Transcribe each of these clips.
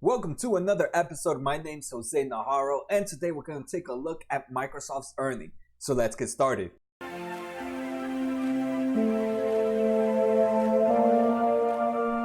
Welcome to another episode. My name's Jose Najarro, and today we're going to take a look at Microsoft's earnings. So let's get started.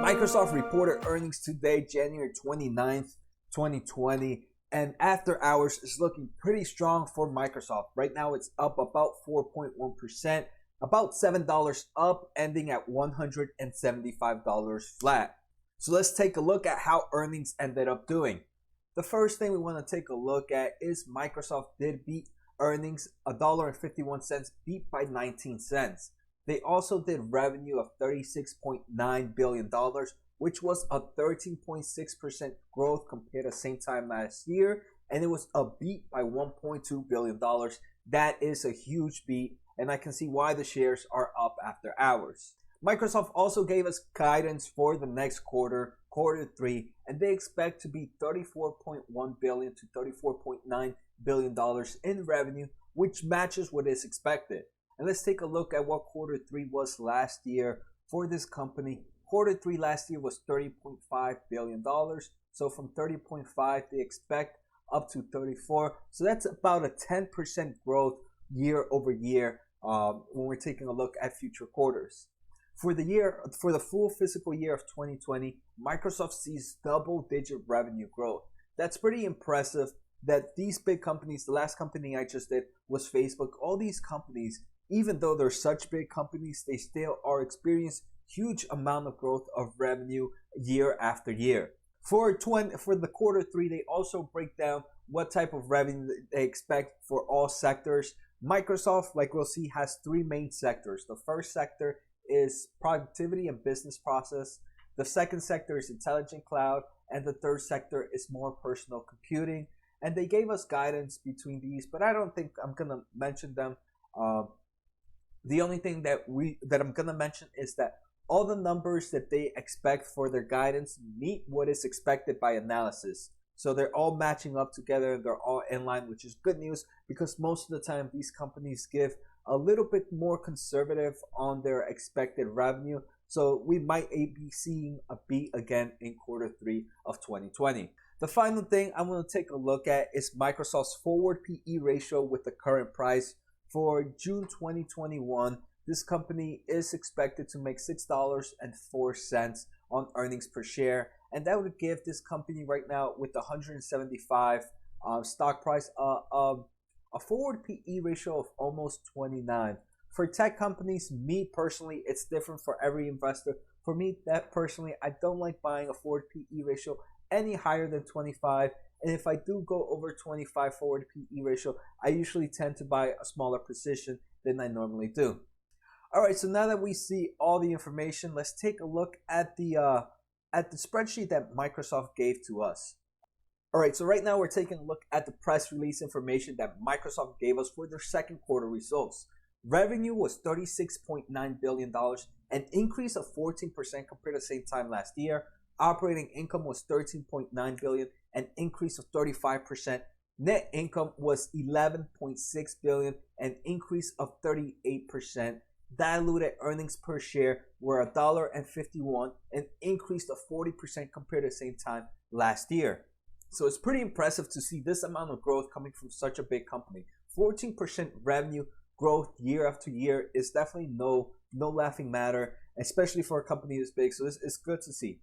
Microsoft reported earnings today, January 29th, 2020, and after hours is looking pretty strong for Microsoft. Right now it's up about 4.1%, about $7 up, ending at $175 flat. So let's take a look at how earnings ended up doing. The first thing we want to take a look at is Microsoft did beat earnings $1.51, beat by 19 cents. They also did revenue of $36.9 billion, which was a 13.6% growth compared to the same time last year. And it was a beat by $1.2 billion. That is a huge beat, and I can see why the shares are up after hours. Microsoft also gave us guidance for the next quarter, quarter three, and they expect to be $34.1 billion to $34.9 billion in revenue, which matches what is expected. And let's take a look at what quarter three was last year for this company. Quarter three last year was $30.5 billion. So from 30.5, they expect up to 34. So that's about a 10% growth year over year when we're taking a look at future quarters. For the full fiscal year of 2020, Microsoft sees double-digit revenue growth. That's pretty impressive that these big companies, the last company I just did was Facebook, all these companies, even though they're such big companies, they still are experiencing huge amount of growth of revenue year after year. For the quarter three, they also break down what type of revenue they expect for all sectors. Microsoft, like we'll see, has three main sectors. The first sector is productivity and business process. The second sector is intelligent cloud, and the third sector is more personal computing. And they gave us guidance between these, but I don't think I'm gonna mention them. The only thing that I'm gonna mention is that all the numbers that they expect for their guidance meet what is expected by analysis. So they're all matching up together. They're all in line, which is good news because most of the time these companies give a little bit more conservative on their expected revenue. So we might be seeing a beat again in quarter three of 2020. The final thing I'm going to take a look at is Microsoft's forward PE ratio with the current price. For June 2021, this company is expected to make $6.04 on earnings per share. And that would give this company right now with the 175 stock price a forward PE ratio of almost 29. For tech companies, me personally, it's different for every investor. For me, I don't like buying a forward PE ratio any higher than 25. And if I do go over 25 forward PE ratio, I usually tend to buy a smaller position than I normally do. All right, so now that we see all the information, let's take a look at the spreadsheet that Microsoft gave to us. All right, so right now we're taking a look at the press release information that Microsoft gave us for their second quarter results. Revenue was $36.9 billion, an increase of 14% compared to the same time last year. Operating income was $13.9 billion, an increase of 35%. Net income was $11.6 billion, an increase of 38%. Diluted earnings per share were $1.51, an increase of 40% compared to the same time last year. So it's pretty impressive to see this amount of growth coming from such a big company. 14% revenue growth year after year is definitely no laughing matter, especially for a company this big. So it's good to see.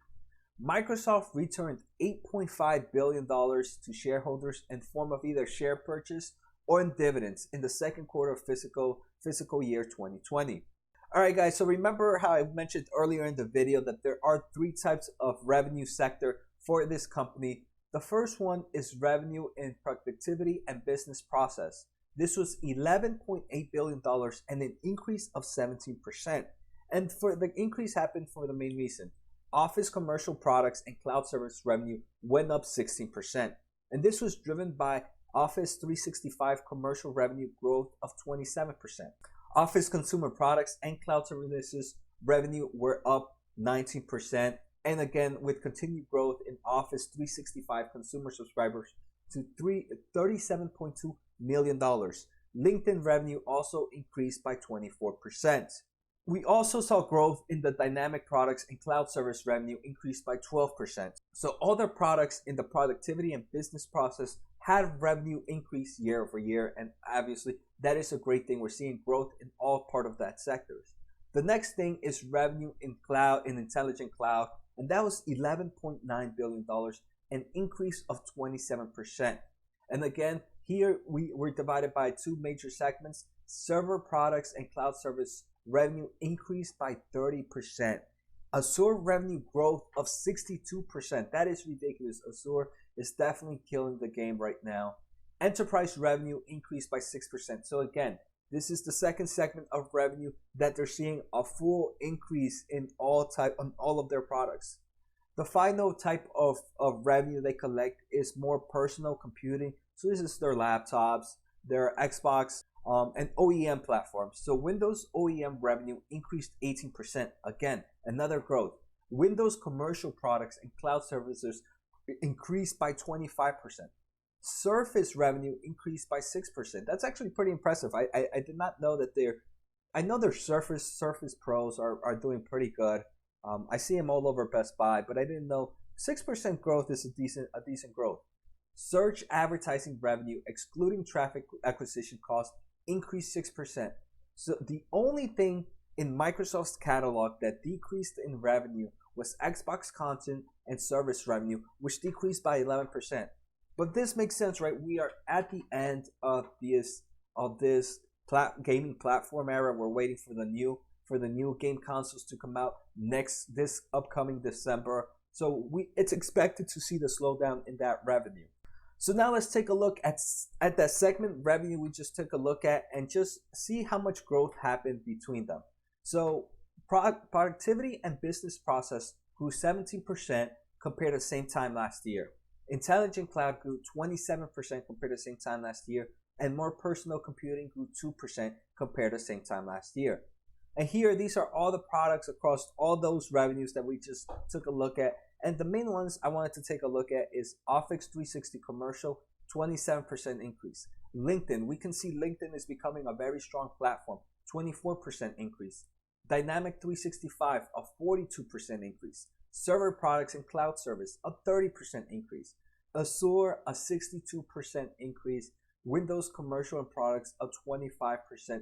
Microsoft returned $8.5 billion to shareholders in form of either share purchase or in dividends in the second quarter of fiscal year 2020. All right, guys, so remember how I mentioned earlier in the video that there are three types of revenue sector for this company. The first one is revenue in productivity and business process. This was $11.8 billion and an increase of 17%. And for the increase happened for the main reason. Office commercial products and cloud service revenue went up 16%. And this was driven by Office 365 commercial revenue growth of 27%. Office consumer products and cloud services revenue were up 19%. And again, with continued growth in Office 365 consumer subscribers to $37.2 million. LinkedIn revenue also increased by 24%. We also saw growth in the dynamic products and cloud service revenue increased by 12%. So other products in the productivity and business process had revenue increase year over year, and obviously that is a great thing. We're seeing growth in all part of that sectors. The next thing is revenue in cloud, in intelligent cloud, and that was $11.9 billion, an increase of 27%. And again, here we were divided by two major segments. Server products and cloud service revenue increased by 30%. Azure revenue growth of 62%. That is ridiculous. Azure is definitely killing the game right now. Enterprise revenue increased by 6%. So again, this is the second segment of revenue that they're seeing a full increase in all of their products. The final type of revenue they collect is more personal computing. So this is their laptops, their Xbox, and OEM platforms. So Windows OEM revenue increased 18%. Again, another growth. Windows commercial products and cloud services increased by 25%. Surface revenue increased by 6%. That's actually pretty impressive. I did not know that I know their Surface Pros are doing pretty good. I see them all over Best Buy, but I didn't know 6% growth is a decent growth. Search advertising revenue, excluding traffic acquisition costs, increased 6%. So the only thing in Microsoft's catalog that decreased in revenue was Xbox content and service revenue, which decreased by 11%. But this makes sense, right? We are at the end of this gaming platform era. We're waiting for the new game consoles to come out this upcoming December. So it's expected to see the slowdown in that revenue. So now let's take a look at that segment revenue we just took a look at and just see how much growth happened between them. So productivity and business process grew 17% compared to the same time last year. Intelligent cloud grew 27% compared to the same time last year, and more personal computing grew 2% compared to the same time last year. And here, these are all the products across all those revenues that we just took a look at. And the main ones I wanted to take a look at is Office 360 commercial, 27% increase. LinkedIn, we can see LinkedIn is becoming a very strong platform, 24% increase. Dynamic 365, a 42% increase. Server products and cloud service, a 30% increase. Azure, a 62% increase. Windows commercial and products, a 25%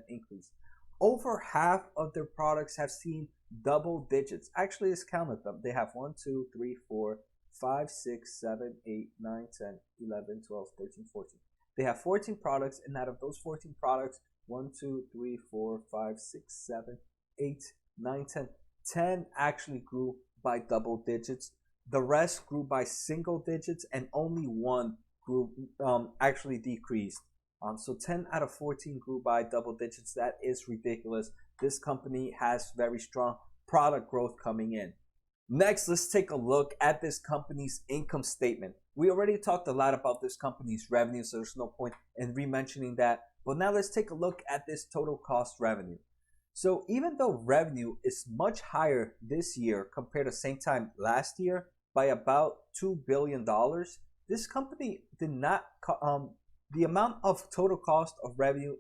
increase. Over half of their products have seen double digits. Actually, let's count them. They have 1, 2, 3, 4, 5, 6, 7, 8, 9, 10, 11, 12, 13, 14. They have 14 products, and out of those 14 products, 1, 2, 3, 4, 5, 6, 7, 8, 9, 10. 10 actually grew by double digits. The rest grew by single digits, and only one grew actually decreased. So 10 out of 14 grew by double digits. That is ridiculous. This company has very strong product growth coming in. Next, let's take a look at this company's income statement. We already talked a lot about this company's revenue, so there's no point in re-mentioning that. But now let's take a look at this total cost revenue. So even though revenue is much higher this year compared to the same time last year by about $2 billion, this company did not the amount of total cost of revenue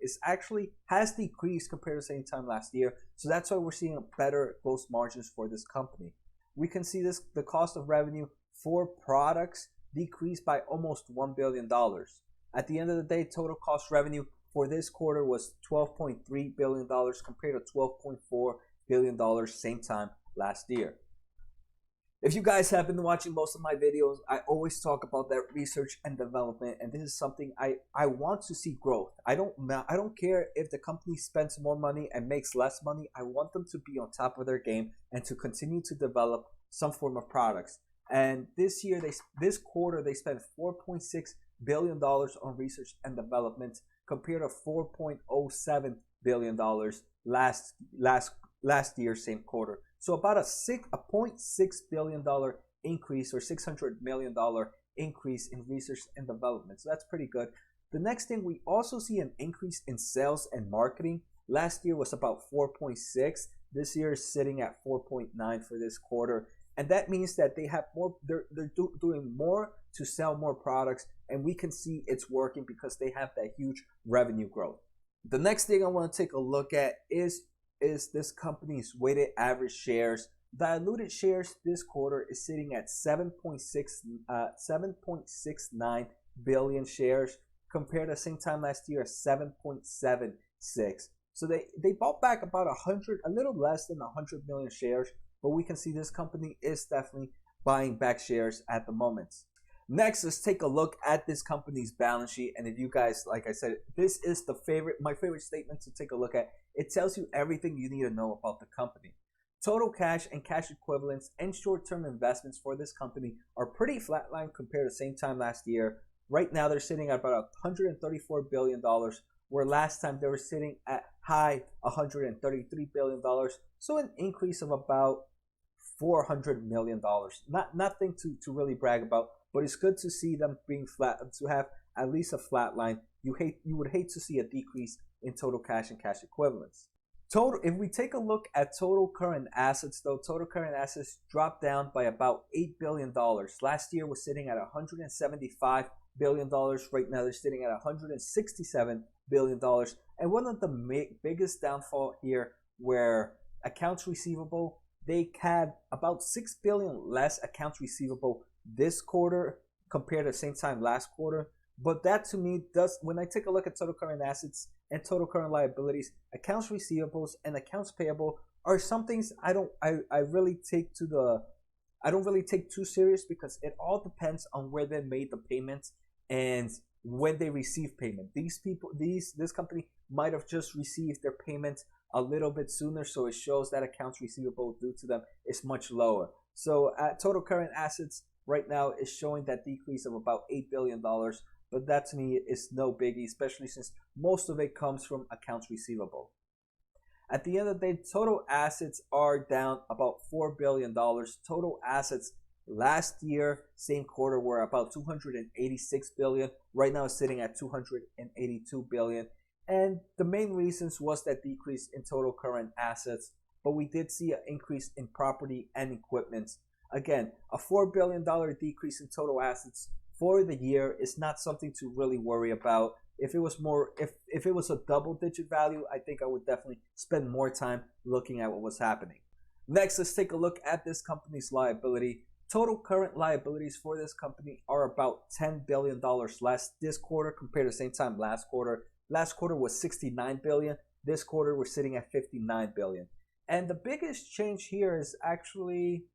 has decreased compared to the same time last year. So that's why we're seeing better gross margins for this company. We can see the cost of revenue for products decreased by almost $1 billion. At the end of the day, total cost revenue for this quarter was $12.3 billion compared to $12.4 billion same time last year. If you guys have been watching most of my videos, I always talk about that research and development, and this is something I want to see growth. I don't care if the company spends more money and makes less money. I want them to be on top of their game and to continue to develop some form of products. And this quarter they spent $4.6 billion on research and development compared to $4.07 billion last year same quarter. So about a $0.6 billion increase or $600 million increase in research and development. So that's pretty good. The next thing, we also see an increase in sales and marketing. Last year was about 4.6. This year is sitting at 4.9 for this quarter. And that means that they have more, they're doing more to sell more products. And we can see it's working because they have that huge revenue growth. The next thing I want to take a look at is is this company's weighted average shares. Diluted shares this quarter is sitting at 7.69 billion shares compared to the same time last year 7.76. So they bought back about a little less than 100 million shares, but we can see this company is definitely buying back shares at the moment. Next, let's take a look at this company's balance sheet. And if you guys, like I said, this is my favorite statement to take a look at. It tells you everything you need to know about the company. Total cash and cash equivalents and short-term investments for this company are pretty flatlined compared to the same time last year. Right now, they're sitting at about $134 billion, where last time they were sitting at high $133 billion. So an increase of about $400 million. Nothing to really brag about, but it's good to see them being flat, to have at least a flat line. You would hate to see a decrease in total cash and cash equivalents. If we take a look at total current assets, though, total current assets dropped down by about $8 billion. Last year was sitting at $175 billion. Right now they're sitting at $167 billion. And one of the biggest downfall here, where accounts receivable, they had about $6 billion less accounts receivable this quarter compared to the same time last quarter. But that to me does, when I take a look at total current assets and total current liabilities, accounts receivables and accounts payable are some things I don't really take too serious, because it all depends on where they made the payments and when they receive payment. This company might have just received their payment a little bit sooner, so it shows that accounts receivable due to them is much lower. So total current assets right now is showing that decrease of about $8 billion. But that to me is no biggie, especially since most of it comes from accounts receivable. At the end of the day, total assets are down about $4 billion. Total assets last year, same quarter, were about $286 billion. Right now it's sitting at $282 billion. And the main reasons was that decrease in total current assets, but we did see an increase in property and equipment. Again, a $4 billion decrease in total assets for the year is not something to really worry about. If it was more, if it was a double-digit value, I think I would definitely spend more time looking at what was happening. Next, let's take a look at this company's liability. Total current liabilities for this company are about $10 billion less this quarter compared to the same time last quarter. Last quarter was $69 billion. This quarter we're sitting at $59 billion. And the biggest change here is actually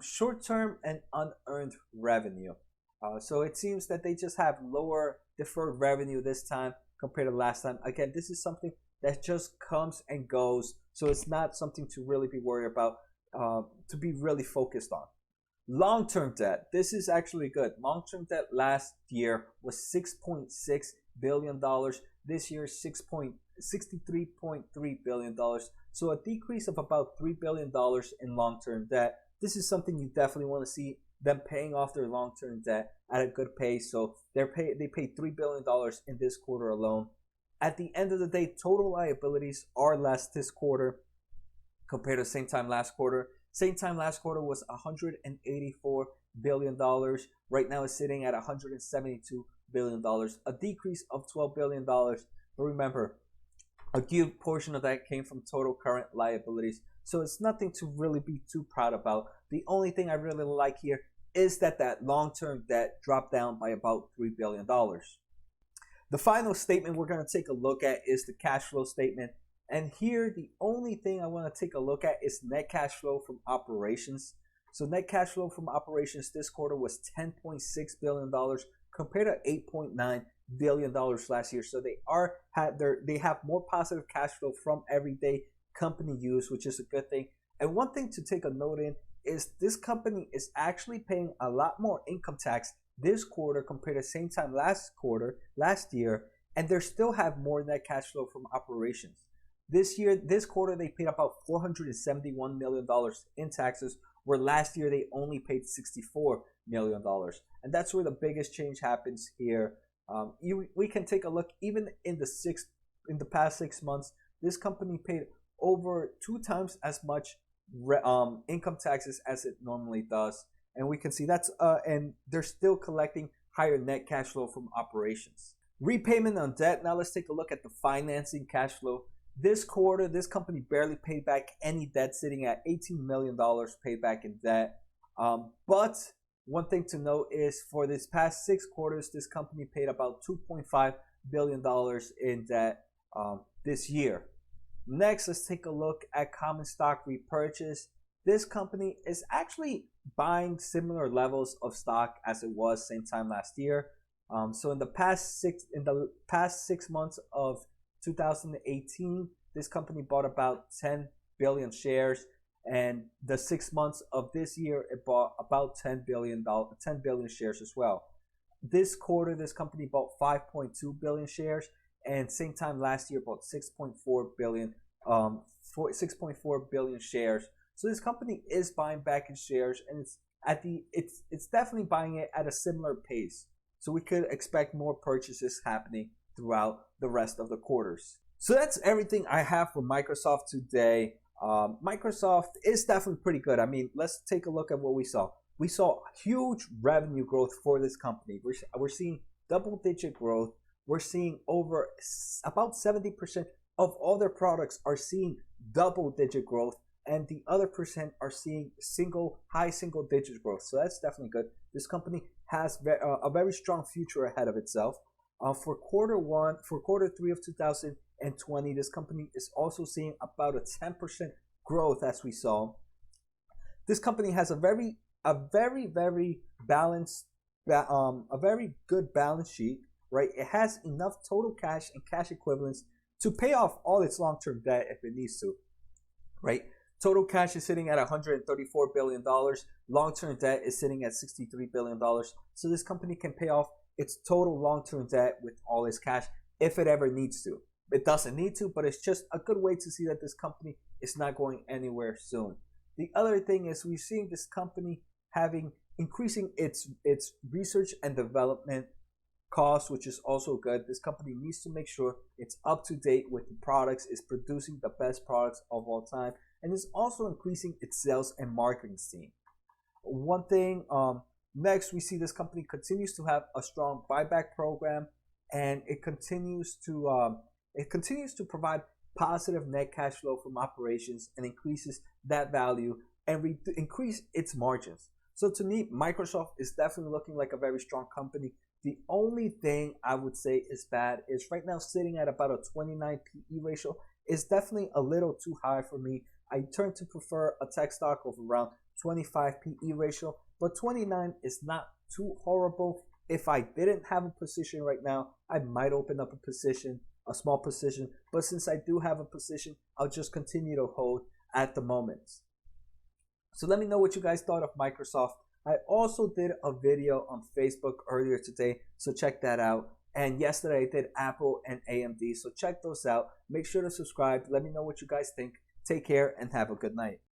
short-term and unearned revenue. So it seems that they just have lower deferred revenue this time compared to last time. Again, this is something that just comes and goes, so it's not something to really be worried about, to be really focused on. Long-term debt, this is actually good. Long-term debt last year was $6.6 billion. This year, $63.3 billion. So a decrease of about $3 billion in long-term debt. This is something you definitely want to see, them paying off their long-term debt at a good pace. So they paid $3 billion in this quarter alone. At the end of the day, total liabilities are less this quarter compared to the same time last quarter. Same time last quarter was $184 billion. Right now it's sitting at $172 billion, a decrease of $12 billion. But remember, a good portion of that came from total current liabilities. So it's nothing to really be too proud about. The only thing I really like here is that long-term debt dropped down by about $3 billion. The final statement we're going to take a look at is the cash flow statement. And here, the only thing I want to take a look at is net cash flow from operations. So net cash flow from operations this quarter was $10.6 billion compared to $8.9 billion last year. So they have more positive cash flow from everyday company use, which is a good thing. And one thing to take a note in is this company is actually paying a lot more income tax this quarter compared to the same time last year, and they still have more net cash flow from operations. This quarter, they paid about $471 million in taxes, where last year they only paid $64 million. And that's where the biggest change happens here. We can take a look, even in the past 6 months, this company paid over 2 times as much income taxes as it normally does. And we can see and they're still collecting higher net cash flow from operations. Repayment on debt. Now let's take a look at the financing cash flow. This quarter, this company barely paid back any debt, sitting at $18 million paid back in debt. But one thing to note is for this past 6 quarters, this company paid about $2.5 billion in debt this year. Next, let's take a look at common stock repurchase. This company is actually buying similar levels of stock as it was same time last year. So in the past 6 months of 2018, this company bought about 10 billion shares, and the 6 months of this year it bought about 10 billion shares as well. This quarter, this company bought 5.2 billion shares, and same time last year bought 6.4 billion shares. So this company is buying back in shares, and it's definitely buying it at a similar pace. So we could expect more purchases happening throughout the rest of the quarters. So that's everything I have for Microsoft today. Microsoft is definitely pretty good. I mean, let's take a look at what we saw. We saw huge revenue growth for this company. We're seeing double-digit growth. We're seeing over about 70% of all their products are seeing double-digit growth, and the other percent are seeing high single-digit growth. So that's definitely good. This company has a very strong future ahead of itself. For quarter three of 2020, this company is also seeing about a 10% growth, as we saw. This company has a very balanced, a very good balance sheet, right? It has enough total cash and cash equivalents to pay off all its long-term debt if it needs to, right? Total cash is sitting at $134 billion. Long-term debt is sitting at $63 billion. So this company can pay off its total long-term debt with all its cash if it ever needs to. It doesn't need to, but it's just a good way to see that this company is not going anywhere soon. The other thing is we're seeing this company increasing its research and development costs, which is also good. This company needs to make sure it's up to date with the products, is producing the best products of all time, and is also increasing its sales and marketing team. One thing, next we see this company continues to have a strong buyback program, and it continues to provide positive net cash flow from operations and increases that value and increase its margins. So to me, Microsoft is definitely looking like a very strong company. The only thing I would say is bad is right now sitting at about a 29 PE ratio is definitely a little too high for me. I tend to prefer a tech stock of around 25 PE ratio, but 29 is not too horrible. If I didn't have a position right now, I might open up a small position, but since I do have a position, I'll just continue to hold at the moment. So let me know what you guys thought of Microsoft. I also did a video on Facebook earlier today, so check that out. And yesterday I did Apple and AMD, so check those out. Make sure to subscribe. Let me know what you guys think. Take care and have a good night.